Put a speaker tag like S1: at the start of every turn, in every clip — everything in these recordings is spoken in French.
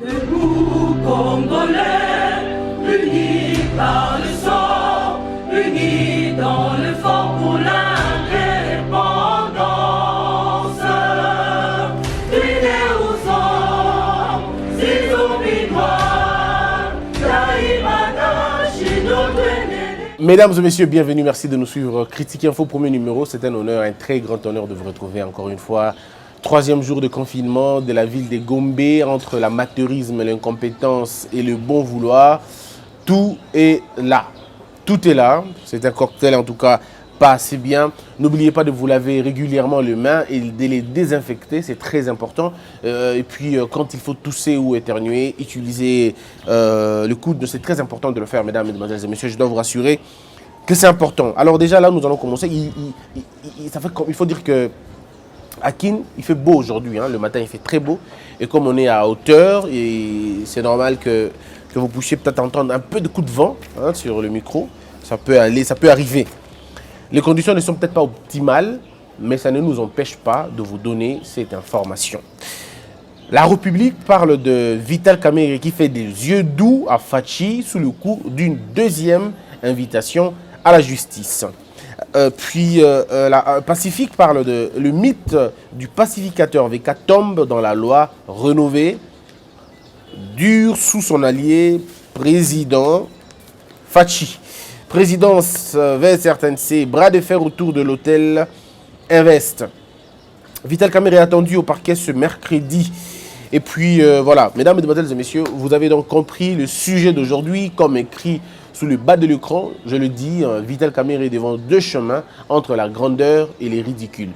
S1: Debout Congolais, unis par le sang, unis dans le fort pour l'indépendance. Unis aux hommes, ces obligeoires, Taïmana, Chidotene.
S2: Mesdames et messieurs, bienvenue, merci de nous suivre. Critique Info, premier numéro, c'est un honneur, un très grand honneur de vous retrouver encore une fois. Troisième jour de confinement de la ville de Gombe, entre l'amateurisme, l'incompétence et le bon vouloir, tout est là. Tout est là, c'est un cocktail en tout cas pas assez bien. N'oubliez pas de vous laver régulièrement les mains et de les désinfecter, c'est très important. Et puis quand il faut tousser ou éternuer, utilisez le coude, c'est très important de le faire, mesdames, mesdemoiselles et messieurs, je dois vous rassurer que c'est important. Alors déjà là, nous allons commencer, il faut dire que à Kin, il fait beau aujourd'hui, hein. Le matin il fait très beau et comme on est à hauteur, c'est normal que vous puissiez peut-être entendre un peu de coups de vent, hein, sur le micro, ça peut arriver. Les conditions ne sont peut-être pas optimales, mais ça ne nous empêche pas de vous donner cette information. La République parle de Vital Kamerhe qui fait des yeux doux à Fachi sous le coup d'une deuxième invitation à la justice. La Pacifique parle de le mythe du pacificateur VK tombe dans la loi rénovée, dure sous son allié président Fachi. Présidence VSRTNC, bras de fer autour de l'hôtel Invest. Vital Kamerhe est attendu au parquet ce mercredi. Et puis voilà, mesdames, mesdemoiselles et messieurs, vous avez donc compris le sujet d'aujourd'hui comme écrit sous le bas de l'écran, je le dis, Vital Kamerhe est devant deux chemins entre la grandeur et les ridicules.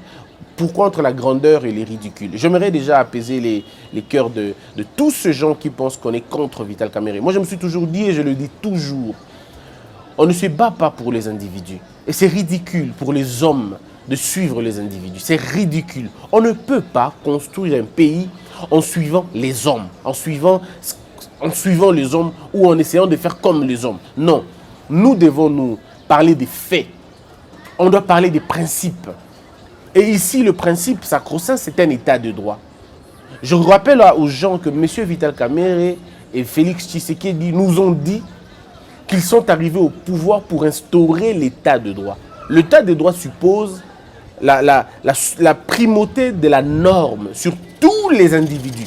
S2: Pourquoi entre la grandeur et les ridicules? J'aimerais déjà apaiser les cœurs de tous ces gens qui pensent qu'on est contre Vital Kamerhe. Moi, je me suis toujours dit, et je le dis toujours, on ne se bat pas pour les individus. Et c'est ridicule pour les hommes de suivre les individus. C'est ridicule. On ne peut pas construire un pays en suivant les hommes, en suivant les hommes ou en essayant de faire comme les hommes. Non, nous devons nous parler des faits. On doit parler des principes. Et ici, le principe sacro-saint, c'est un état de droit. Je rappelle aux gens que M. Vital Kamerhe et Félix Tshisekedi nous ont dit qu'ils sont arrivés au pouvoir pour instaurer l'état de droit. L'état de droit suppose la primauté de la norme sur tous les individus,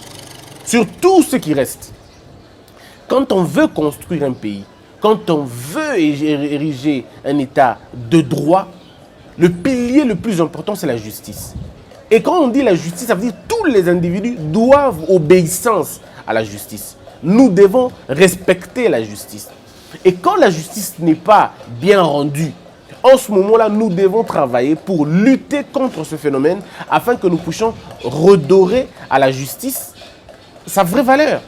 S2: sur tout ce qui reste. Quand on veut construire un pays, quand on veut ériger un état de droit, le pilier le plus important, c'est la justice. Et quand on dit la justice, ça veut dire que tous les individus doivent obéissance à la justice. Nous devons respecter la justice. Et quand la justice n'est pas bien rendue, en ce moment-là, nous devons travailler pour lutter contre ce phénomène afin que nous puissions redorer à la justice sa vraie valeur.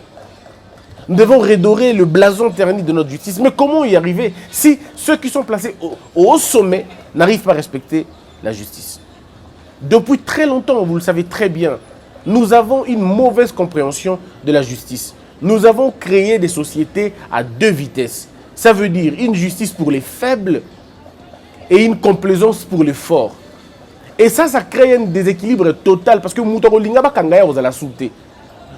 S2: Nous devons redorer le blason terni de notre justice. Mais comment y arriver si ceux qui sont placés au sommet n'arrivent pas à respecter la justice? Depuis très longtemps, vous le savez très bien, nous avons une mauvaise compréhension de la justice. Nous avons créé des sociétés à deux vitesses. Ça veut dire une justice pour les faibles et une complaisance pour les forts. Et ça crée un déséquilibre total parce que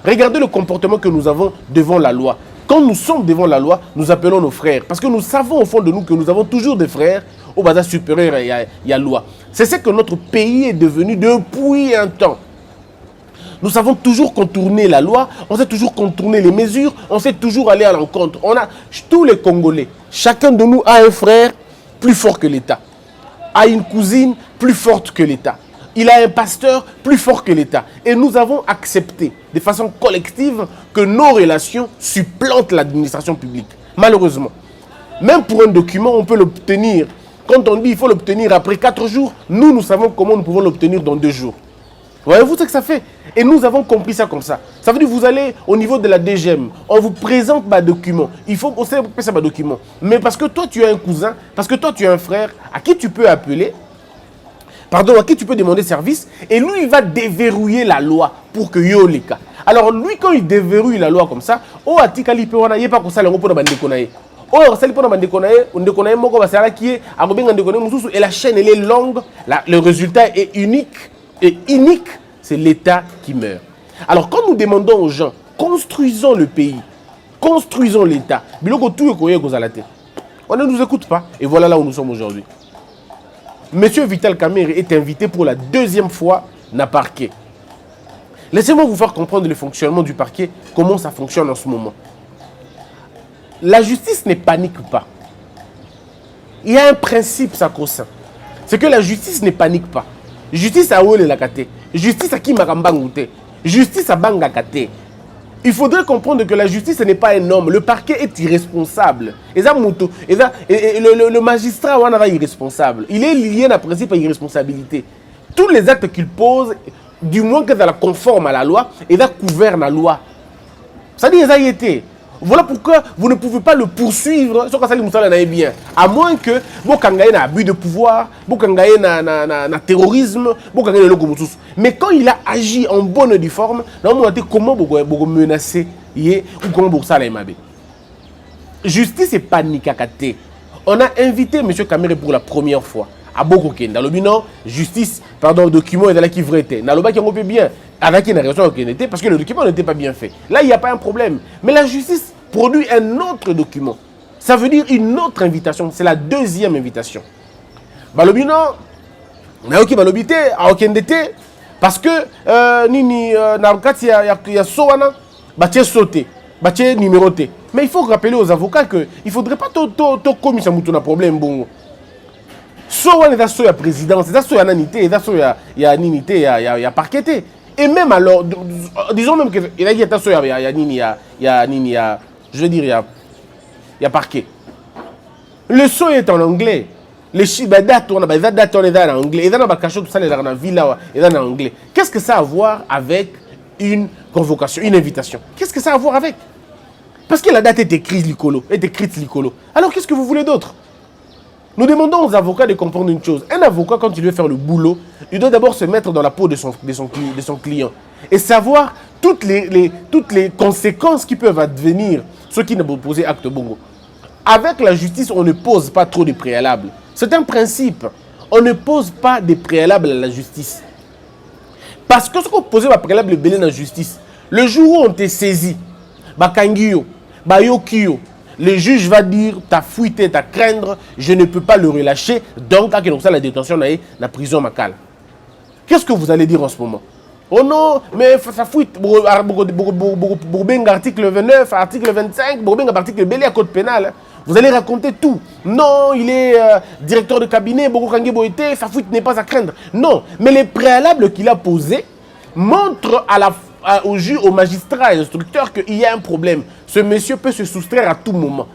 S2: regardez le comportement que nous avons devant la loi. Quand nous sommes devant la loi, nous appelons nos frères. Parce que nous savons au fond de nous que nous avons toujours des frères au bazar supérieur, il y a loi. C'est ce que notre pays est devenu depuis un temps. Nous savons toujours contourner la loi, on sait toujours contourner les mesures, on sait toujours aller à l'encontre. On a tous les Congolais, chacun de nous a un frère plus fort que l'État, a une cousine plus forte que l'État. Il a un pasteur plus fort que l'État. Et nous avons accepté de façon collective que nos relations supplantent l'administration publique. Malheureusement. Même pour un document, on peut l'obtenir. Quand on dit qu'il faut l'obtenir après 4 jours, nous savons comment nous pouvons l'obtenir dans 2 jours. Voyez-vous ce que ça fait? Et nous avons compris ça comme ça. Ça veut dire que vous allez au niveau de la DGM, on vous présente un document. Il faut aussi passer un document. Mais parce que toi, tu as un cousin, parce que toi, tu as un frère, à qui tu peux appeler, à qui tu peux demander service, et lui, il va déverrouiller la loi pour que yo les cas. Alors lui, quand il déverrouille la loi comme ça, oh, atikali pe wana, il n'y a pas comme ça, le repos de bandekonaye. Oh, sali pour bandekonaye, on dékonaye moko basala qui est, et la chaîne, elle est longue, le résultat est unique, et unique, c'est l'État qui meurt. Alors quand nous demandons aux gens, construisons le pays, construisons l'État. On ne nous écoute pas. Et voilà là où nous sommes aujourd'hui. Monsieur Vital Kamerhe est invité pour la deuxième fois dans le parquet. Laissez-moi vous faire comprendre le fonctionnement du parquet, comment ça fonctionne en ce moment. La justice ne panique pas. Il y a un principe sacro-saint. C'est que la justice ne panique pas. Justice a oué la kate. Justice a qui marambangouté. Justice a bangakate. Il faudrait comprendre que la justice ce n'est pas un homme. Le parquet est irresponsable. Le magistrat est irresponsable. Il est lié à un principe à irresponsabilité. Tous les actes qu'il pose, du moins que ça conforme à la loi, et ça couvert la loi. Ça dit ça y était. Voilà pourquoi vous ne pouvez pas le poursuivre sur ça bien. À moins que vous ayez un abus de pouvoir, vous ayez un terrorisme, vous ayez le locomotus. Mais quand il a agi en bonne et due forme, comment vous menacez ou comment vous ça justice et panique à Kate. On a invité M. Kamerhe pour la première fois à Bokoken. Dans le bilan, justice, pardon, document est dans la qui vrai. Dans le bas qui on peut bien. Avec une raison qui n'était parce que le document n'était pas bien fait. Là, il n'y a pas un problème. Mais la justice produit un autre document. Ça veut dire une autre invitation. C'est la deuxième invitation. Balobino, naoki balobité, aokendete, parce que nini narkati ya sowana, batie sauté, batie numéroté. Mais il faut rappeler aux avocats que il faudrait pas to commis ça mutuna problème bon. Sowana est so ya présidence, c'est so ya nanité, c'est so ya ninité, ya parqueté. Et même alors, disons même qu'il y a des gens je veux dire, il y a parquet. Le son est en anglais. Les dates, on est en anglais. Et dans la cachot, tout ça, dans la villa, et en anglais. Qu'est-ce que ça a à voir avec une convocation, une invitation? Qu'est-ce que ça a à voir avec? Parce que la date est écrite, l'icolo. Alors, qu'est-ce que vous voulez d'autre? Nous demandons aux avocats de comprendre une chose. Un avocat, quand il veut faire le boulot, il doit d'abord se mettre dans la peau de son client et savoir toutes les conséquences qui peuvent advenir, ceux qui ne posent acte bongo. Avec la justice, on ne pose pas trop de préalables. C'est un principe. On ne pose pas de préalables à la justice. Parce que ce qu'on posait des préalables belé dans la justice, le jour où on te saisit, bakangio, bayokio, le juge va dire, ta fuite est à craindre, je ne peux pas le relâcher, donc, ça la détention dans la prison macale. Qu'est-ce que vous allez dire en ce moment? Oh non, mais ça fuite, article 29, article 25, article belé à code pénal. Vous allez raconter tout. Non, il est directeur de cabinet, sa fuite n'est pas à craindre. Non, mais les préalables qu'il a posés montrent au juge, au magistrat et au instructeur qu'il y a un problème. Ce monsieur peut se soustraire à tout moment.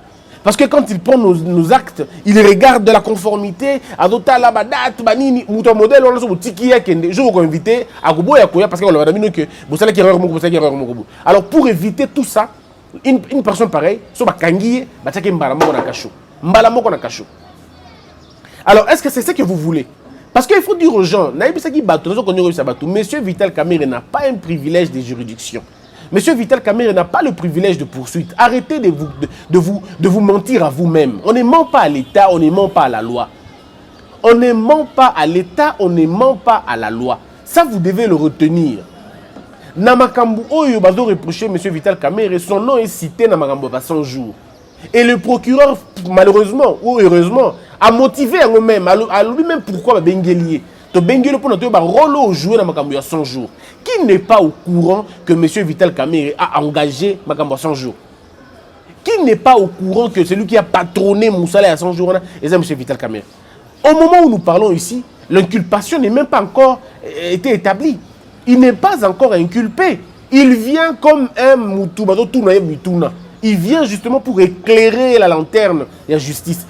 S2: Parce que quand il prend nos actes, il regarde de la conformité, à d'autres la date, banini, ou ton modèle, on a son tiki ya kende. Je vous invite à Gobo et à Koya parce qu'on a dit que vous savez qu'il y a erreur. Alors pour éviter tout ça, une personne pareille, soit kangiye, bataki mbalamoko na kasho. Mbalamoko na kasho. Alors est-ce que c'est ce que vous voulez? Parce qu'il faut dire aux gens, Monsieur Vital Kamerhe n'a pas un privilège de juridiction. Monsieur Vital Kamerhe n'a pas le privilège de poursuite. Arrêtez de vous mentir à vous-même. On ne ment pas à l'État, on ne ment pas à la loi. On ne ment pas à l'État, on ne ment pas à la loi. Ça, vous devez le retenir. Namakambu Oyo Bazo reproché Monsieur Vital Kamerhe, son nom est cité dans Makambo 100 jours. Et le procureur, malheureusement ou heureusement, a motivé à lui-même, à lui-même pourquoi Bengelier. To Bengelier pour notre rôle joué dans Makambo 100 jours. Qui n'est pas au courant que M. Vital Kamerhe a engagé Makambo 100 jours? Qui n'est pas au courant que celui qui a patronné Moussala à 100 jours est M. Vital Kamerhe? Au moment où nous parlons ici, l'inculpation n'est même pas encore été établie. Il n'est pas encore inculpé. Il vient comme un Moutouma. Il vient justement pour éclairer la lanterne de la justice.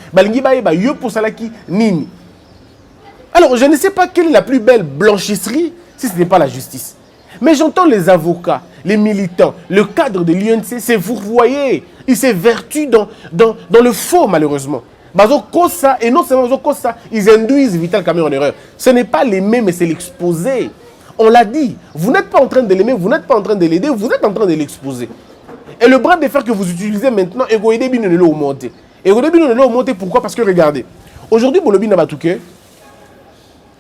S2: Alors, je ne sais pas quelle est la plus belle blanchisserie si ce n'est pas la justice. Mais j'entends les avocats, les militants, le cadre de l'UNC, c'est vous voyez, il s'évertue dans le faux malheureusement. Et non seulement ça, ils induisent Vital Kamerhe en erreur. Ce n'est pas l'aimer, mais c'est l'exposer. On l'a dit, vous n'êtes pas en train de l'aimer, vous n'êtes pas en train de l'aider, vous êtes en train de l'exposer. Et le bras de fer que vous utilisez maintenant, Egoïde Binonelo augmenté. Egoïde Binonelo augmenté, pourquoi? Parce que regardez, aujourd'hui, Bolobi Nabatouke,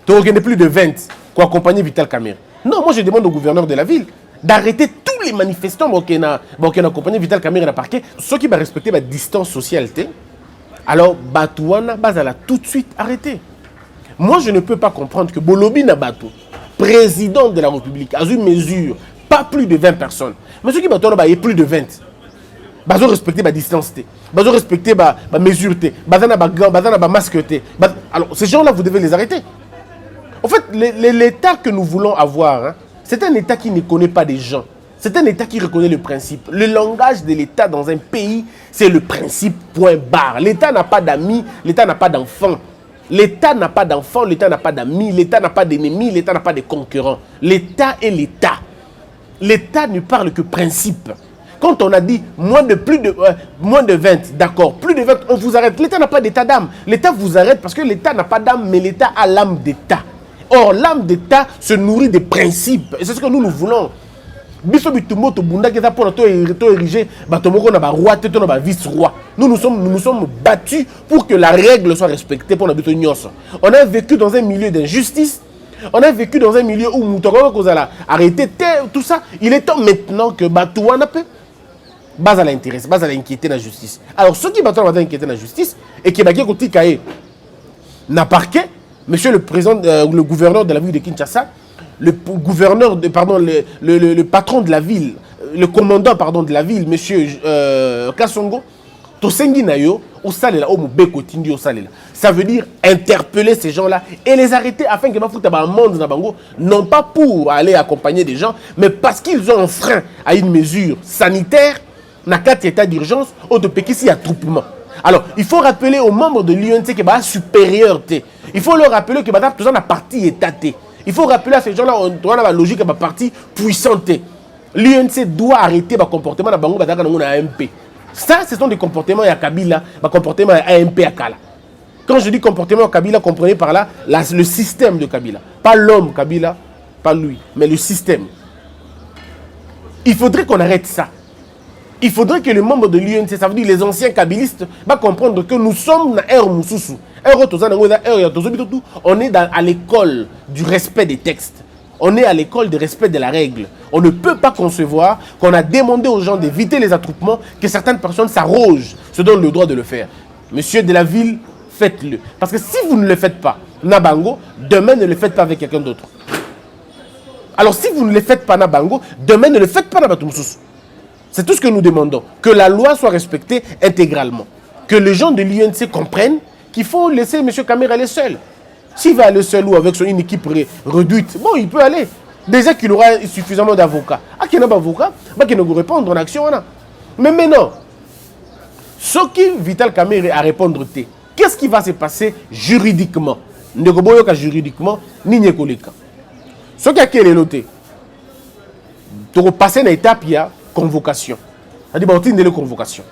S2: tu n'as plus de 20 pour accompagner Vital Kamerhe. Non, moi je demande au gouverneur de la ville d'arrêter tous les manifestants qui ont accompagné Vital Kamerhe dans le parquet. Ceux qui vont respecter la distance sociale, alors Batouana va tout de suite arrêter. Moi, je ne peux pas comprendre que Bolobi Nabato, président de la République, a une mesure, pas plus de 20 personnes. Mais ceux qui Batouana, il y a plus de 20. Ils ont respecté la distance, ils ont respecté la mesure, ils ont masque. Alors, ces gens-là, vous devez les arrêter. En fait, l'État que nous voulons avoir, hein, c'est un État qui ne connaît pas des gens. C'est un État qui reconnaît le principe. Le langage de l'État dans un pays, c'est le principe, point barre. L'État n'a pas d'amis, l'État n'a pas d'enfants. L'État n'a pas d'enfants, l'État n'a pas d'amis, l'État n'a pas d'ennemis, l'État n'a pas de concurrents. L'État est l'État. L'État ne parle que principe. Quand on a dit moins de 20, d'accord, plus de 20, on vous arrête. L'État n'a pas d'état d'âme. L'État vous arrête parce que l'État n'a pas d'âme, mais l'État a l'âme d'État. Or, l'âme d'État se nourrit des principes. Et c'est ce que nous voulons. Nous nous sommes battus pour que la règle soit respectée pour la Nyos. On a vécu dans un milieu d'injustice. On a vécu dans un milieu où nous avons arrêté tout ça. Il est temps maintenant que Batouana peut base à l'intérêt, base à l'inquiéter la justice. Alors ceux qui battent l'inquiéter la justice et qui battent côté cahier n'a parquet, monsieur le président, le gouverneur de la ville de Kinshasa, le gouverneur le patron de la ville, le commandant de la ville, monsieur Kassongo, Tosengi Nayo, ça veut dire interpeller ces gens-là et les arrêter afin qu'ils non pas pour aller accompagner des gens, mais parce qu'ils ont enfreint à une mesure sanitaire, dans 4 états d'urgence, au de attroupement. Alors, il faut rappeler aux membres de l'UNC qu'il y a supériorité. Il faut leur rappeler que tout ça, la partie étatée. Il faut rappeler à ces gens-là, on a la logique de la partie puissante. L'UNC doit arrêter le comportement de AMP. Ça, ce sont des comportements à Kabila, des comportements à AMP à Kala. Quand je dis comportement à Kabila, comprenez par là le système de Kabila. Pas l'homme Kabila, pas lui, mais le système. Il faudrait qu'on arrête ça. Il faudrait que les membres de l'UNC, ça veut dire les anciens kabilistes, comprendre que nous sommes dans l'ère Moussoussou. On est à l'école du respect des textes. On est à l'école du respect de la règle. On ne peut pas concevoir qu'on a demandé aux gens d'éviter les attroupements, que certaines personnes s'arrogent, se donnent le droit de le faire. Monsieur de la ville, faites-le. Parce que si vous ne le faites pas, Nabango, demain ne le faites pas avec quelqu'un d'autre. Alors si vous ne le faites pas Nabango, demain ne le faites pas Nabatumoussous. C'est tout ce que nous demandons. Que la loi soit respectée intégralement. Que les gens de l'UNC comprennent qu'il faut laisser M. Kamerhe aller seul. S'il va aller seul ou avec une équipe réduite, bon, il peut aller. Déjà qu'il aura suffisamment d'avocats. Ah, qu'il n'y a pas d'avocats, qu'il ne va répondre en action. Mais maintenant, ce qui Vital Kamerhe à répondre, qu'est-ce qui va se passer juridiquement? Juridiquement, ni Nyekoleka. Ce qui a été noté, tu vas passer une étape, il y a convocation. C'est-à-dire, il y a une convocation.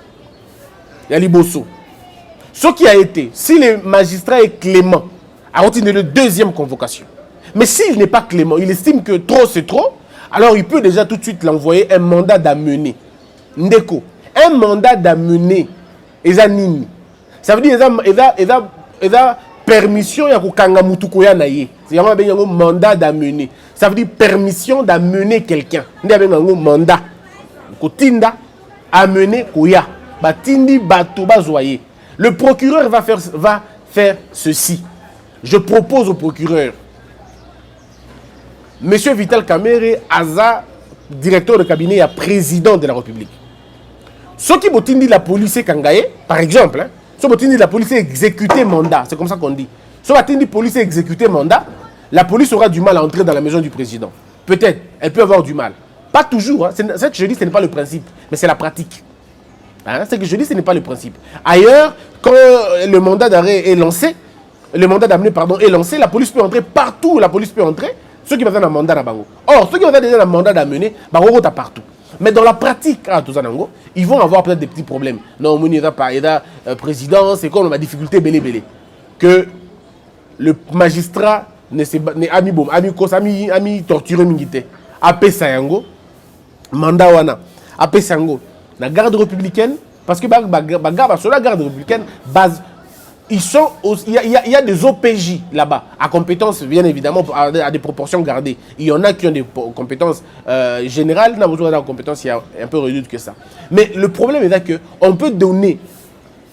S2: Il y a l'Ibosso. Ce qui a été, si le magistrat est clément, il y a une deuxième convocation. Mais s'il n'est pas clément, il estime que trop c'est trop, alors il peut déjà tout de suite l'envoyer un mandat d'amener. Ndeko, un mandat d'amener, ça veut dire qu'il a permission ya kokanga mutuko ya naye. C'est un mandat d'amener. Ça veut dire permission d'amener quelqu'un. Il y a un mandat. Kotinda amener koya. Batindi bato bazoyer. Le procureur va faire ceci. Je propose au procureur, Monsieur Vital Kamerhe, Aza, directeur de cabinet et président de la République. Ceux qui botindi la police Kangaye, par exemple, ceux qui botindi la police exécuter mandat, c'est comme ça qu'on dit. Ceux qui botindi la police exécuter mandat, la police aura du mal à entrer dans la maison du président. Peut-être, elle peut avoir du mal. Pas toujours. Hein. Ce que je dis, ce n'est pas le principe, mais c'est la pratique. Hein? Ce que je dis, ce n'est pas le principe. Ailleurs, quand le mandat d'arrêt est lancé, le mandat d'amener est lancé, la police peut entrer partout où la police peut entrer, ceux qui ont un mandat d'amener. Or, ceux qui ont déjà un mandat d'amener, ils sont partout. Mais dans la pratique, ils vont avoir peut-être des petits problèmes. Non, il y a président, c'est comme la difficulté belé. Que le magistrat n'est torturé mingité. Apé Sayango, mandat wana. Apé Sayango, la garde républicaine, parce que la garde républicaine base il y a des OPJ là-bas, à compétences, bien évidemment, à des proportions gardées. Il y en a qui ont des compétences générales, dans les compétences, il y a un peu réduite que ça. Mais le problème est là qu'on peut donner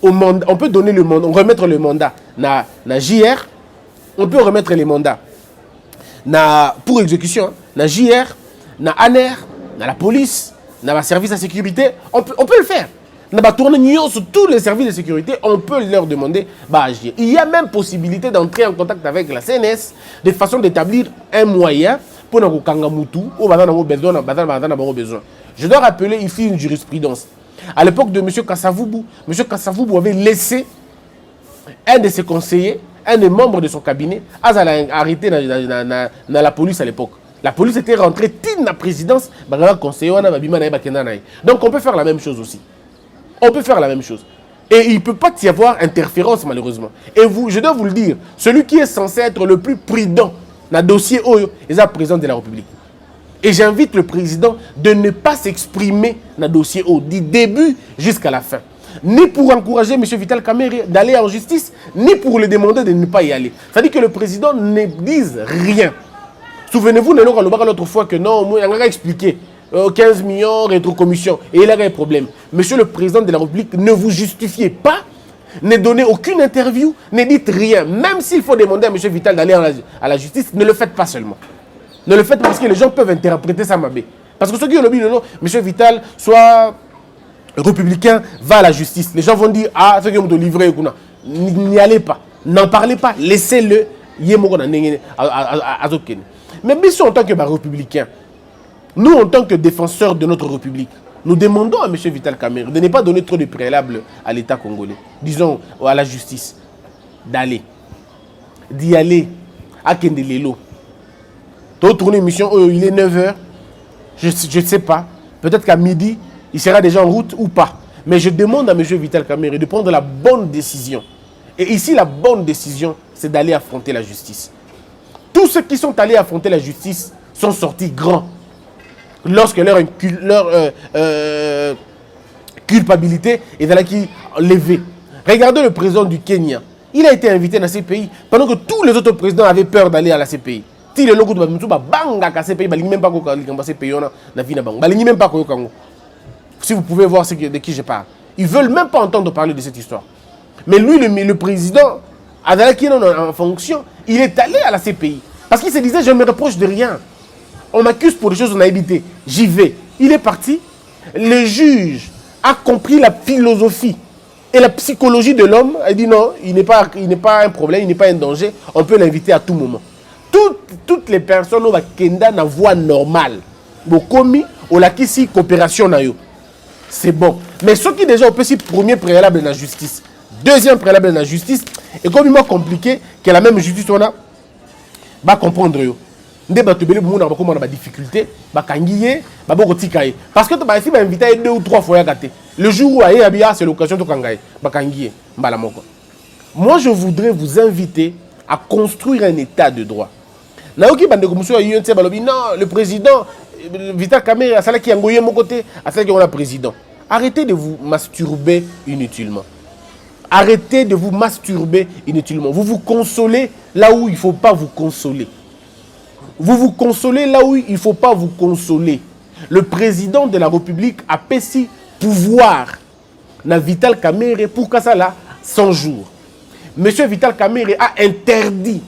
S2: remettre le mandat na JR, on peut remettre les mandats pour exécution, na JR, na ANER, na la police, na la service de sécurité, on peut le faire. Sur tous les services de sécurité, on peut leur demander d'agir. Il y a même possibilité d'entrer en contact avec la CNS de façon d'établir un moyen pour nous kangamutu ou besoin. Je dois rappeler ici une jurisprudence. À l'époque de M. Kassavoubou avait laissé un de ses conseillers, un des membres de son cabinet, arrêté dans la police à l'époque. La police était rentrée dans la présidence, donc on peut faire la même chose aussi. On peut faire la même chose. Et il ne peut pas y avoir interférence malheureusement. Et je dois vous le dire, celui qui est censé être le plus prudent dans le dossier Oyo est le président de la République. Et j'invite le président de ne pas s'exprimer dans le dossier Oyo, du début jusqu'à la fin. Ni pour encourager M. Vital Kamerhe d'aller en justice, ni pour le demander de ne pas y aller. C'est-à-dire que le président ne dise rien. Souvenez-vous, l'autre fois que non, on a expliqué. 15 millions, rétrocommission. Et il y a un problème. Monsieur le président de la République, ne vous justifiez pas, ne donnez aucune interview, ne dites rien. Même s'il faut demander à M. Vital d'aller à la justice, ne le faites pas seulement. Ne le faites pas parce que les gens peuvent interpréter ça mabé. Parce que ceux qui ont le but, non, M. Vital, soit républicain, va à la justice. Les gens vont dire, ah, ceux qui ont livré, n'y allez pas. N'en parlez pas. Laissez-le. Mais bien sûr, en tant que républicain, nous, en tant que défenseurs de notre République, nous demandons à M. Vital Kamerhe de ne pas donner trop de préalables à l'État congolais, disons à la justice, d'y aller à Kendelelo. Pour tourner une mission, il est 9h, je ne sais pas, peut-être qu'à midi, il sera déjà en route ou pas. Mais je demande à M. Vital Kamerhe de prendre la bonne décision. Et ici, la bonne décision, c'est d'aller affronter la justice. Tous ceux qui sont allés affronter la justice sont sortis grands. Lorsque leur culpabilité est dans la qui levée. Regardez le président du Kenya. Il a été invité dans ces pays pendant que tous les autres présidents avaient peur d'aller à la CPI. Si le logo de si vous pouvez voir de qui je parle. Ils ne veulent même pas entendre parler de cette histoire. Mais lui, le président, en fonction, il est allé à la CPI. Parce qu'il se disait, je ne me reproche de rien. On m'accuse pour des choses qu'on a évitées. J'y vais. Il est parti. Le juge a compris la philosophie et la psychologie de l'homme. Il dit non, il n'est pas un problème, il n'est pas un danger. On peut l'inviter à tout moment. Toutes les personnes ont une voie normale. Bokomi, on a ici coopération. C'est bon. Mais ce qui déjà, on peut premier préalable dans la justice. Deuxième préalable dans la justice. Et comme il m'a compliqué, que la même justice, on a, va comprendre. Parce que tu as des difficultés, parce que tu as invité 2 ou 3 fois. Le jour où c'est l'occasion de moi, je voudrais vous inviter à construire un état de droit. Non, le président Vital Kamerhe, c'est qui a mon côté, c'est qui est le président. Arrêtez de vous masturber inutilement. Arrêtez de vous masturber inutilement. Vous vous consolez là où il ne faut pas vous consoler. Vous vous consolez là où il ne faut pas vous consoler. Le président de la République a payé pouvoir na Vital Kamerhe pour que ça là 100 jours. Monsieur Vital Kamerhe a interdit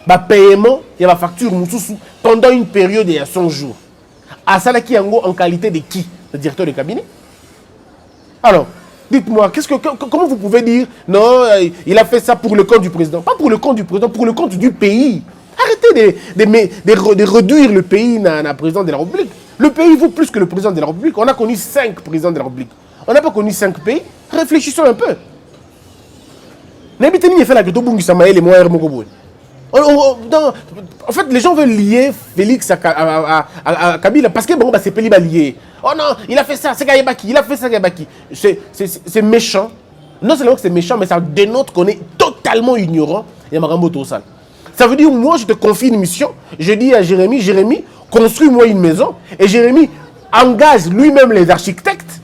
S2: le paiement et la facture pendant une période de 100 jours. À ça là qui en qualité de qui? Le directeur de cabinet. Alors, dites-moi, comment vous pouvez dire non, il a fait ça pour le compte du président? Pas pour le compte du président, pour le compte du pays. Arrêtez de réduire le pays dans le président de la République. Le pays vaut plus que le président de la République. On a connu 5 présidents de la République. On n'a pas connu 5 pays. Réfléchissons un peu. En fait, les gens veulent lier Félix à Kabila parce que bon, c'est Péliba lié. Oh non, il a fait ça, c'est Gaïbaki, il a fait ça, Gaïbaki. C'est méchant. Non seulement que c'est méchant, mais ça dénote qu'on est totalement ignorant. Il y a Marambo Tossal. Ça veut dire, moi, je te confie une mission. Je dis à Jérémy, Jérémy, construis-moi une maison. Et Jérémy engage lui-même les architectes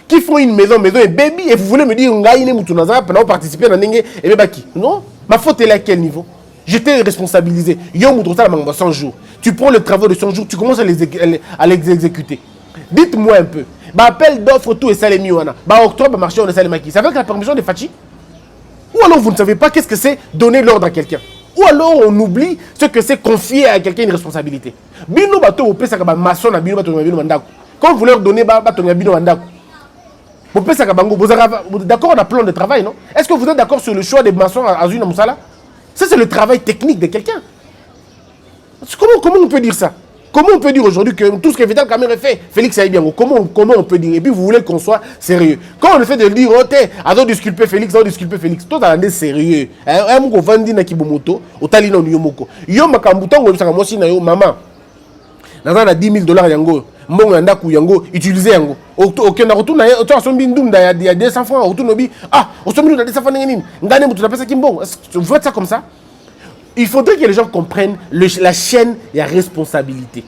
S2: qui font une maison et baby, et vous voulez me dire, pendant participer à Nenge, et baki. Non, ma faute est à quel niveau? J'étais responsabilisé. Yo Moudrosa 100 jours. Tu prends le travail de 100 jours, tu commences à les exécuter. Dites-moi un peu. Appel d'offres, tout est salé miwana. Octobre, marché, on est salé maki. C'est avec la permission de Fachi? Ou alors vous ne savez pas qu'est-ce que c'est donner l'ordre à quelqu'un? Ou alors on oublie ce que c'est confier à quelqu'un une responsabilité. Bino bato au pesa kaba maçon na bino bato na bino mandako. Quand vous leur donnez bato na bino mandako. Au pesa kaba bango, vous êtes d'accord on a plan de travail, non? Est-ce que vous êtes d'accord sur le choix des maçons à Azuna Moussala? Ça c'est le travail technique de quelqu'un. Comment on peut dire ça? Comment on peut dire aujourd'hui que tout ce que Vital Kamerhe fait, Félix aille bien? Comment on peut dire? Et puis vous voulez qu'on soit sérieux. Quand on essaie de dire, oh t'es, ado disculper Félix, toi t'as un sérieux. Un moko vandi na kibomoto, otali na nyomoko. Yo makambuta ngo bisaka mosi na yo maman. Nazana $10,000 yango. Mbongo yanda ku yango utiliser yango. OK na retourna to asombi ndunda ya 200 francs, retourno bi osombi ndunda 200 francs ngeni. Ngane mutu na pesa kimbongo. Vous faites ça comme ça? Il faudrait que les gens comprennent la chaîne et la responsabilité.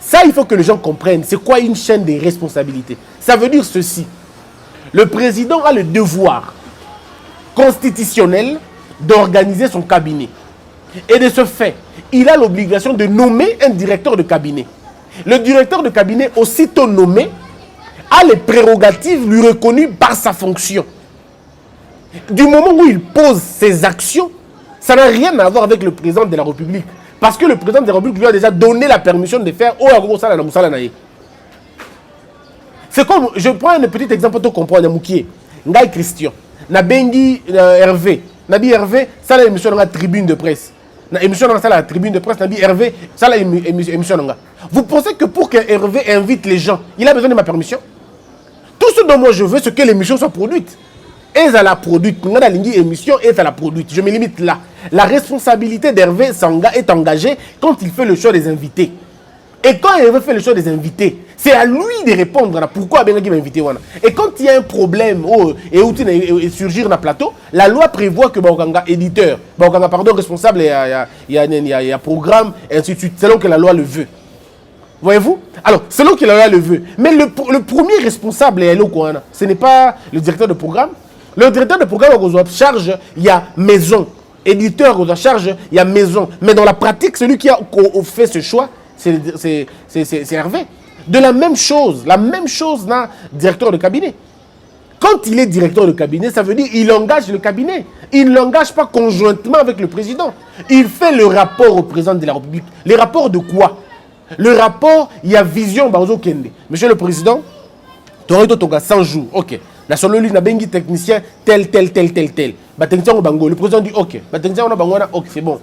S2: Ça, il faut que les gens comprennent. C'est quoi une chaîne de responsabilité? Ça veut dire ceci. Le président a le devoir constitutionnel d'organiser son cabinet. Et de ce fait, il a l'obligation de nommer un directeur de cabinet. Le directeur de cabinet, aussitôt nommé, a les prérogatives lui reconnues par sa fonction. Du moment où il pose ses actions, ça n'a rien à voir avec le président de la République. Parce que le président de la République lui a déjà donné la permission de faire c'est comme, je prends un petit exemple pour comprendre. Ngaï Christian, Nabengi Hervé, Nabi Hervé, ça la émission dans la tribune de presse. Na émission dans la tribune de presse, Nabi Hervé, ça la émission dans la. Vous pensez que pour que Hervé invite les gens, il a besoin de ma permission? Tout ce dont moi je veux, c'est que l'émission soit produite. Et à la produite, émission est à la produite. Je me limite là. La responsabilité d'Hervé est engagée quand il fait le choix des invités. Et quand Hervé fait le choix des invités, c'est à lui de répondre à pourquoi il m'a invité. Et quand il y a un problème et surgir dans le plateau, la loi prévoit que éditeur, responsable, il y a programme, et ainsi de suite, selon que la loi le veut. Voyez-vous? Alors, selon que la loi le veut. Mais le premier responsable, ce n'est pas le directeur de programme. Le directeur de programme en charge, il y a maison. Éditeur en charge, il y a maison. Mais dans la pratique, celui qui a fait ce choix, c'est Hervé. De la même chose dans directeur de cabinet. Quand il est directeur de cabinet, ça veut dire qu'il engage le cabinet. Il ne l'engage pas conjointement avec le président. Il fait le rapport au président de la République. Les rapports de quoi? Le rapport, il y a vision Baozo Kende. Monsieur le président, tu auras 100 jours. Ok. La solo lui n'a bengi technicien tel. Le président dit ok. Ok, c'est bon.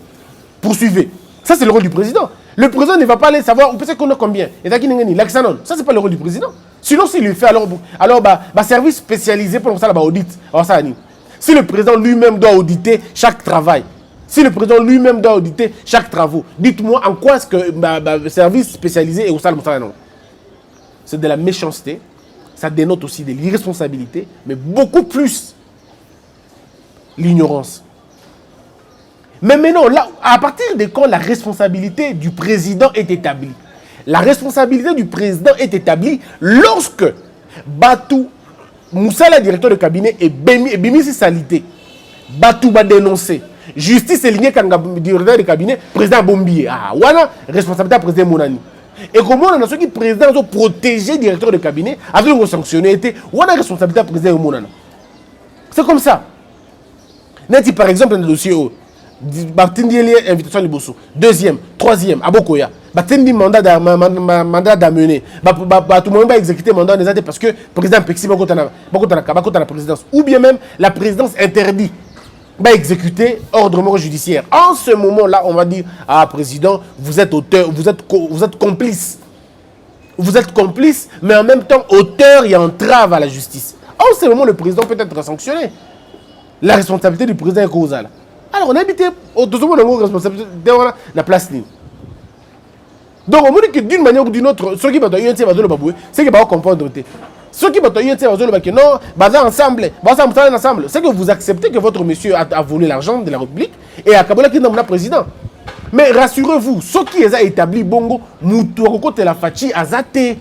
S2: Poursuivez. Ça, c'est le rôle du président. Le président ne va pas aller savoir, on peut qu'on a combien. Et ça, c'est pas le rôle du président. Sinon, s'il lui fait alors service spécialisé pour ça, audit. Si le président lui-même doit auditer chaque travail, travaux, dites-moi en quoi est-ce que service spécialisé est au salon. C'est de la méchanceté. Ça dénote aussi de l'irresponsabilité, mais beaucoup plus l'ignorance. Mais maintenant, là, à partir de quand la responsabilité du président est établie? La responsabilité du président est établie lorsque Batou Moussala, directeur de cabinet, et Bimisi Salité, Batou va dénoncer. Justice est lignée quand le directeur de cabinet, président Bombier. Voilà, responsabilité du président Monani. Et comment on a ceux qui président ont protégé le directeur de cabinet, avec une sanctionné, on a responsabilité du président Monani. C'est comme ça. Par exemple, dans le dossier, invitation Liboso. Deuxième, troisième, Abokoya. Mandat d'amener. Tout le monde va exécuter le mandat parce que le président Pexi va la présidence. Ou bien même la présidence interdit va exécuter ordre mort judiciaire. En ce moment-là, on va dire, président, vous êtes auteur, vous êtes complice. Vous êtes complice, mais en même temps, auteur et entrave à la justice. En ce moment, le président peut être sanctionné. La responsabilité du président est causale. Alors, on a habité au-dessous de la responsabilité de la place ligne. Donc, on dit que d'une manière ou d'une autre, ceux qui vont c'est qu'ils vont comprendre. Ceux qui vont non, ensemble, c'est que vous acceptez que votre monsieur a volé l'argent de la République et à Kabola qui nomme le président. Mais rassurez-vous, ceux qui ont établi Bongo, Moutouakoko la Fachi Azate.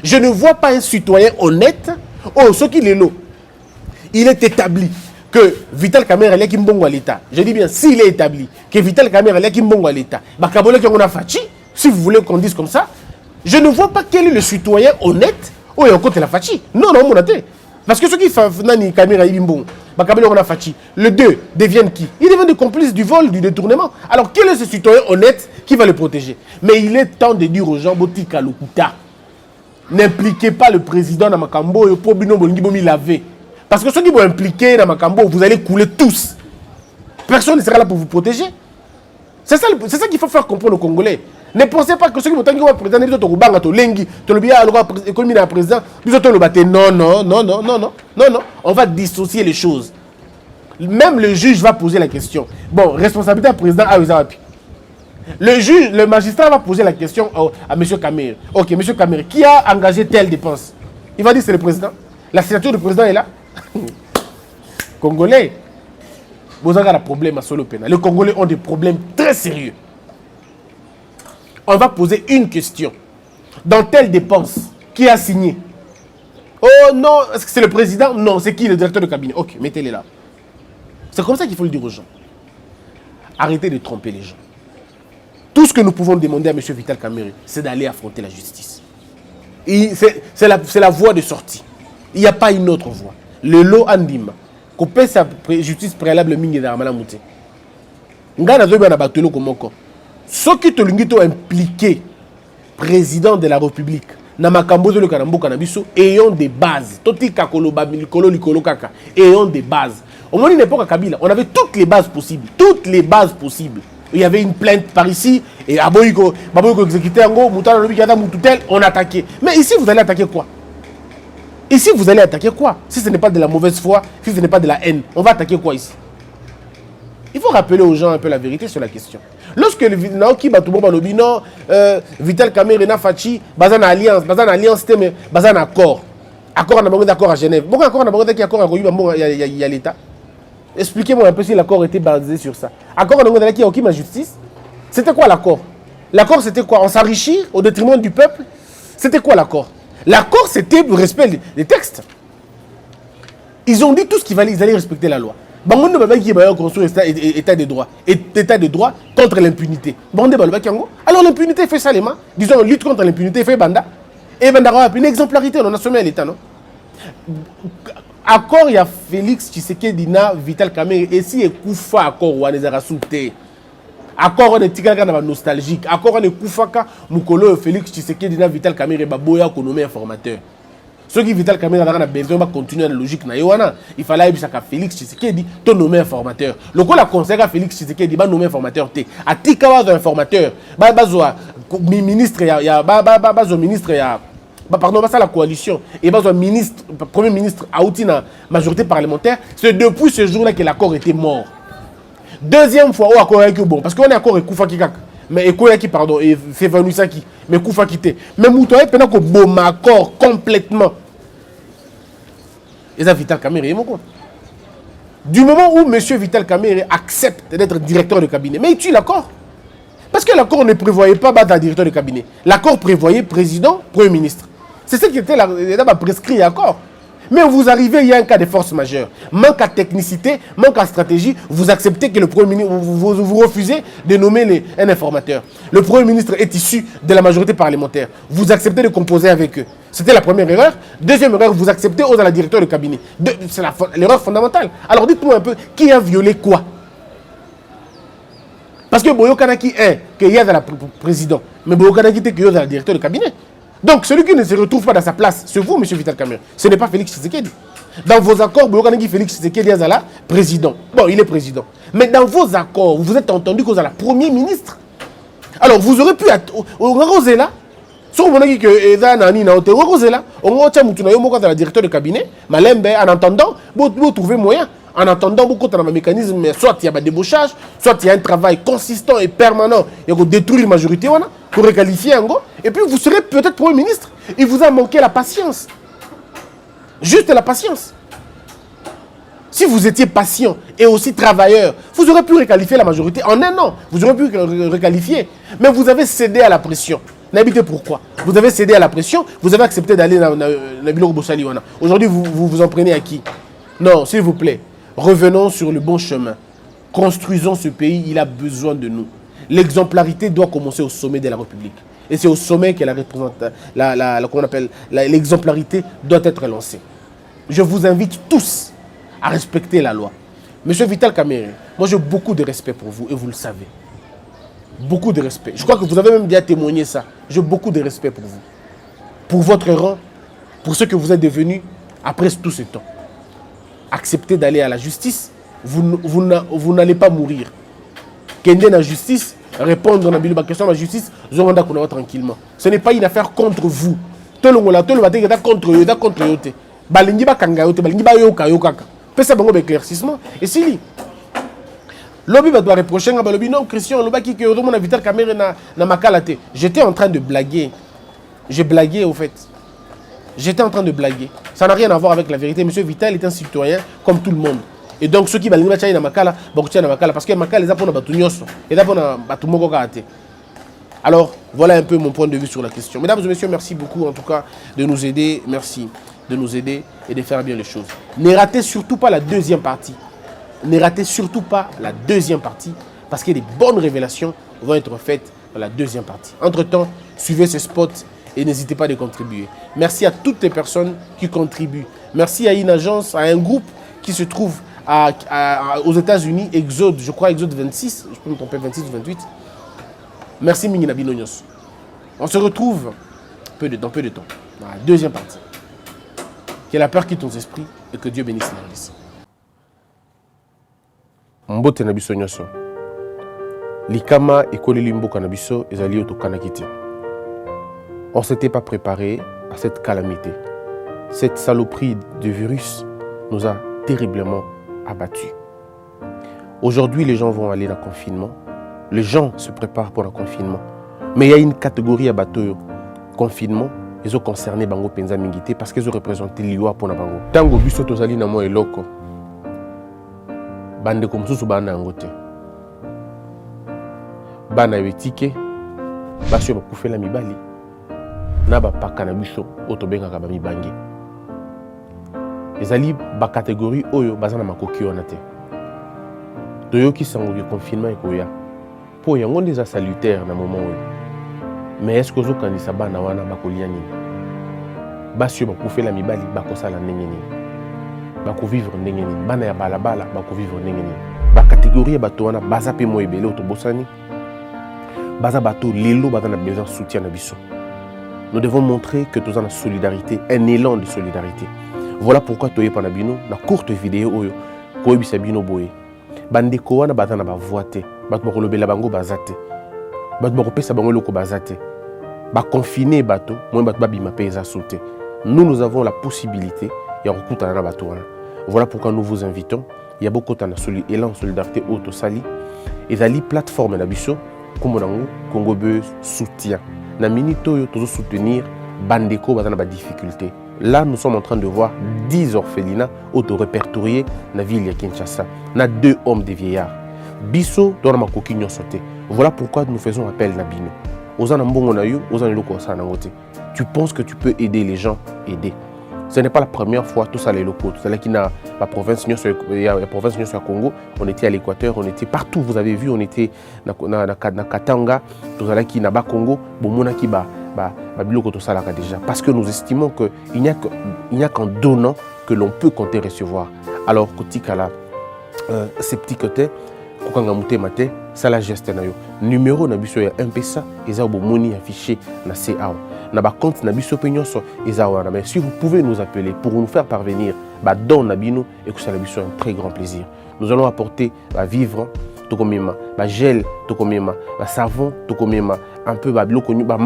S2: Je ne vois pas un citoyen honnête Oh, ce qu'il est là, il est établi que Vital Kamerhe est Kimbongo à l'État. Je dis bien, s'il est établi que Vital Kamerhe est Kimbongo à l'État, Bakabole qu'on a fachi, si vous voulez qu'on dise comme ça, je ne vois pas quel est le citoyen honnête où il y a encore la fachi. Non, non, mon athée. Parce que ceux qui font Nani Kamerhe Ibimbongo, Bakabole qu'on a fachi, les deux deviennent qui? Ils deviennent des complices du vol, du détournement. Alors quel est ce citoyen honnête qui va le protéger? Mais il est temps de dire aux gens, Botika Lokuta, n'impliquez pas le président dans Makambo et pour Bino Bolingibomi laver. Parce que ceux qui vont impliquer dans Makambo, vous allez couler tous. Personne ne sera là pour vous protéger. C'est ça qu'il faut faire comprendre aux Congolais. Ne pensez pas que ceux qui vont être président, ils vont non, non, non, non, non, non, non, non. On va dissocier les choses. Même le juge va poser la question. Bon, responsabilité du président Aouizawapi. Le juge, le magistrat va poser la question à M. Kamerhe. Ok, M. Kamerhe, qui a engagé telle dépense? Il va dire c'est le président. La signature du président est là. Congolais, vous avez un problème à solo pénal. Les Congolais ont des problèmes très sérieux. On va poser une question. Dans telle dépense, qui a signé? Oh non, est-ce que c'est le président? Non, c'est qui? Le directeur de cabinet. Ok, mettez-les là. C'est comme ça qu'il faut le dire aux gens. Arrêtez de tromper les gens. Tout ce que nous pouvons demander à M. Vital Kamerhe, c'est d'aller affronter la justice. C'est la voie de sortie. Il n'y a pas une autre voie. Le lot andima. Qu'on paie sa justice préalable mingi d'Armana Mouté. Ngana zobe na batelo komoko. Ceux qui te l'ont impliqué, président de la République, na makambo de le Kanambo Kanabiso, ayant des bases. Toti kakolo babikolo likolo kaka. Ayant des bases. Au moins, une époque à Kabila, on avait toutes les bases possibles. Toutes les bases possibles. Il y avait une plainte par ici, et Aboyko exécuté en gros, Moutala Lobikada Moutoutel, on attaquait. Mais ici, vous allez attaquer quoi? Ici, vous allez attaquer quoi? Si ce n'est pas de la mauvaise foi, si ce n'est pas de la haine, on va attaquer quoi ici? Il faut rappeler aux gens un peu la vérité sur la question. Lorsque le Naoki Batoubo Balobi, non, Vital Kamerhe na Fachi, Bazan Alliance, c'était Bazan accord. Accord, on a besoin d'accord à Genève. Pourquoi accord, on a besoin d'accord à Royaume, il y a l'État? Expliquez-moi un peu si l'accord était basé sur ça. Accord, on a besoin qu'il y a ma justice. C'était quoi l'accord? L'accord, c'était quoi? On s'enrichit au détriment du peuple? C'était quoi l'accord? L'accord, c'était le respect des textes. Ils ont dit tout ce qu'il fallait, ils allaient respecter la loi. Bangonde Babaki qui va construire état de droit. État de droit contre l'impunité. Alors l'impunité fait ça les mains. Disons, lutte contre l'impunité fait Banda. Et Banda a une exemplarité, on a sommet à l'État, non? Accord, il y a Félix Tshisekedi na Vital Kamerhe. Et si il Koufa accord, on les a soutenus. Accord, on est nostalgique. Accord, on est Koufaka, Moukolo, Félix Tshisekedi na Vital Kamerhe, Baboya, Konomé informateur. Ceux qui Vital Kamerhe a besoin de continuer la logique. Il fallait que Félix Tshisekedi soit nommé informateur. Le coup, la conseil à Félix Tshisekedi va nommer informateur. A Tika va informateur. Ministre, pardon, la coalition. Et ministre, premier ministre, a outil la majorité parlementaire. C'est depuis ce jour-là que l'accord était mort. Deuxième fois, l'accord est bon. Parce qu'on est accord avec Koufa Kikak. Mais Ekoyaki, pardon, et Fevanusaki, mais Koufa Kité. Mais Moutoué, pendant que bon accord complètement. Et ça, Vital Kamerhe est mon compte. Du moment où M. Vital Kamerhe accepte d'être directeur de cabinet, mais il tue l'accord. Parce que l'accord ne prévoyait pas d'être directeur de cabinet. L'accord prévoyait président, premier ministre. C'est ce qui était prescrit l'accord. Mais vous arrivez, il y a un cas de force majeure. Manque à technicité, manque à stratégie. Vous acceptez que le Premier ministre, vous refusez de nommer un informateur. Le Premier ministre est issu de la majorité parlementaire. Vous acceptez de composer avec eux. C'était la première erreur. Deuxième erreur, vous acceptez aux la directeur de cabinet. C'est l'erreur fondamentale. Alors dites-moi un peu, qui a violé quoi? Parce que Boyo Kanaki est qu'il y a dans la président. Mais Boyo Kanaki est qu'il y a dans la directeur de cabinet. Donc, celui qui ne se retrouve pas dans sa place, c'est vous, M. Vital Kamerhe. Ce n'est pas Félix Tshisekedi. Dans vos accords, Félix Tshisekedi est là, président. Bon, il est président. Mais dans vos accords, vous êtes entendu que vous êtes la Premier ministre. Alors, vous aurez pu être là. Si vous avez dit que vous êtes là, on va la directeur de cabinet, en attendant, vous trouvez moyen. En attendant, beaucoup de mécanismes, soit il y a un débauchage, soit il y a un travail consistant et permanent, il y a détruire la majorité, pour requalifier en gros, et puis vous serez peut-être Premier ministre. Il vous a manqué la patience. Juste la patience. Si vous étiez patient et aussi travailleur, vous aurez pu requalifier la majorité en un an. Vous aurez pu requalifier. Mais vous avez cédé à la pression. N'habitez pourquoi? Vous avez cédé à la pression, vous avez accepté d'aller dans la Biloko Bossali. Aujourd'hui, vous en prenez à qui? Non, s'il vous plaît, revenons sur le bon chemin. Construisons ce pays, il a besoin de nous. L'exemplarité doit commencer au sommet de la République. Et c'est au sommet que l'exemplarité doit être lancée. Je vous invite tous à respecter la loi. Monsieur Vital Kamerhe, moi j'ai beaucoup de respect pour vous et vous le savez. Beaucoup de respect. Je crois que vous avez même déjà témoigné ça. J'ai beaucoup de respect pour vous. Pour votre rang, pour ce que vous êtes devenu après tout ce temps. Acceptez d'aller à la justice, vous n'allez pas mourir. Kende la justice, répondre à la question de la justice, vous allez tranquillement. Ce n'est pas une affaire contre vous. Tout le monde est contre eux, contre eux. Balingi ba kanga yote, balingi ba yoka yokaka. Pesa bango éclaircissement. Et si Lobby va reprocher à Balobi, non, Christian, Loba qui est au monde Vital Kamerhe na makalate. J'étais en train de blaguer. J'ai blagué au fait. J'étais en train de blaguer. Ça n'a rien à voir avec la vérité. Monsieur Vital est un citoyen comme tout le monde. Et donc ceux qui balingi ba na makala, bakutiana makala parce que makala les a pour na batunyoso. Et là pour na batumoko kate. Alors, voilà un peu mon point de vue sur la question. Mesdames et messieurs, merci beaucoup en tout cas de nous aider. Merci de nous aider et de faire bien les choses. Ne ratez surtout pas la deuxième partie. Ne ratez surtout pas la deuxième partie parce que des bonnes révélations vont être faites dans la deuxième partie. Entre-temps, suivez ce spot et n'hésitez pas à contribuer. Merci à toutes les personnes qui contribuent. Merci à une agence, à un groupe qui se trouve aux États-Unis, Exode, je crois Exode 26, je peux me tromper, 26 ou 28. Merci Mingina Binonyos. On se retrouve dans peu de temps, dans la deuxième partie. Que la peur quitte ton esprit et que Dieu bénisse l'Église. Mbote na biso nyoso. Likama ekoleli mboka na biso ezali otokanaki te. On ne s'était pas préparé à cette calamité. Cette saloperie de virus nous a terriblement abattus. Aujourd'hui, les gens vont aller dans le confinement. Les gens se préparent pour le confinement. Mais il y a une catégorie à bateau confinement. Ils ont concerné Bango Penza Mingité parce qu'ils ont représenté l'IOA pour Bango. Tango biso tozali na mo eloko. Bande comme sous bana ngote. Bana wetike. Basio ba kufela mibali. Na ba pakana biso otobenga ka ba mibangi. Ezali ba catégorie oyo bazana makoki onate. Toyoki sango ke confinement ekoya. Po yango ndeza salutaire na moment oyo. Mais est-ce que vous avez dit bana wana bakolia nini? Basio bakufela mibali bakosala ndenge nini? Bakovivre ndenge nini? Bana ya balabala bakovivre ndenge nini? Ba catégorie bato wana baza pe mo ebele otobosani. Baza bato lelo baza na besoin de soutien na biso. Nous devons montrer que nous avons une solidarité, un élan de solidarité. Voilà pourquoi toye pana bino na courte vidéo oyo ko ebisa bino boye. Bandeko wana baza na ba voite, bato bakolobela bango bazate. Bato bakopesa bango loko bazate. Ba confiner bato, moi bato babima pesa sauter. Nous avons la possibilité ya rekutana na bato wana. Voilà pourquoi nous vous invitons. Il y a beaucoup de élan solidarité auto sali. Ezali plateforme na biso comme nango Congo Buzz soutien. Na minute oyo tozo soutenir bandeko bazana ba difficulté. Là nous sommes en train de voir 10 orphelinats auto-répertoriés na ville ya Kinshasa. Na 2 hommes de vieillards. Biso dans ma coquille sauté. Voilà pourquoi nous faisons appel na bino. Ozana mbongo na yo, ozana loko sana ngote. Tu penses que tu peux aider les gens, aider. Ce n'est pas la première fois tout ça les locaux. Tout ça là qui n'a la province la Congo, on était à l'Équateur, on était partout. Vous avez vu, on était na Katanga, tout ça là qui n'a pas Congo, bomona qui ba biloko tout ça là déjà. Parce que nous estimons que il n'y a qu'en donnant que l'on peut compter recevoir. Alors kotikala ces petits côtés kokanga muté maté ça la geste na yo. Numéro na biso ya M-Pesa eza bomoni affiché na CA. Na ba compte na biso penyonso eza wana. Mais si vous pouvez nous appeler pour nous faire parvenir ba don na bino et que ça la biso un très grand plaisir. Nous allons apporter ba vivre tokomema, ba gel tokomema, ba savon tokomema, un peu ba biloko ba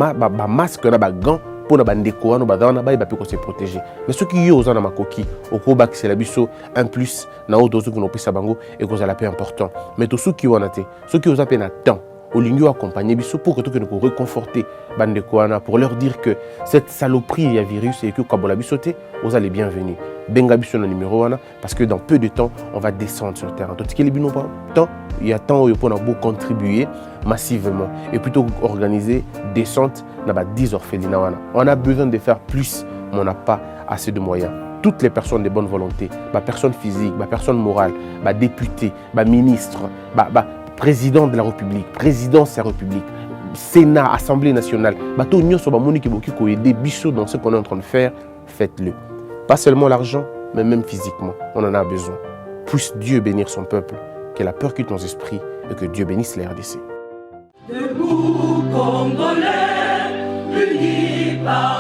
S2: masque na ba gants pour na bandeko wana ba dana ba pe ko se protéger. Mais ceux qui yo ozana makoki okoba que c'est la biso un plus na auto ceux qui n'ont pas ça bango et que ça la paix important. Mais tous ceux qui wana te, ceux qui osent peine à temps au lieu accompagner biso pour que tout que nous réconforter bandeko wana pour leur dire que cette saloperie ya virus et que kabola bisoté, vous allez bienvenue. benga biso na numéro wana parce que dans peu de temps on va descendre sur le terrain. Donc il y a temps pour nous contribuer massivement et plutôt organiser descente dans 10 orphelinats wana. On a besoin de faire plus mais on n'a pas assez de moyens. Toutes les personnes de bonne volonté, personnes physiques, personnes morales, députés, ministres, président de la République, présidence de la République, Sénat, Assemblée nationale, tout le monde qui peut aider Bichot dans ce qu'on est en train de faire, faites-le. Pas seulement l'argent, mais même physiquement, on en a besoin. Puisse Dieu bénir son peuple, que la peur quitte nos esprits et que Dieu bénisse les RDC.
S1: Debout Congolais, unis par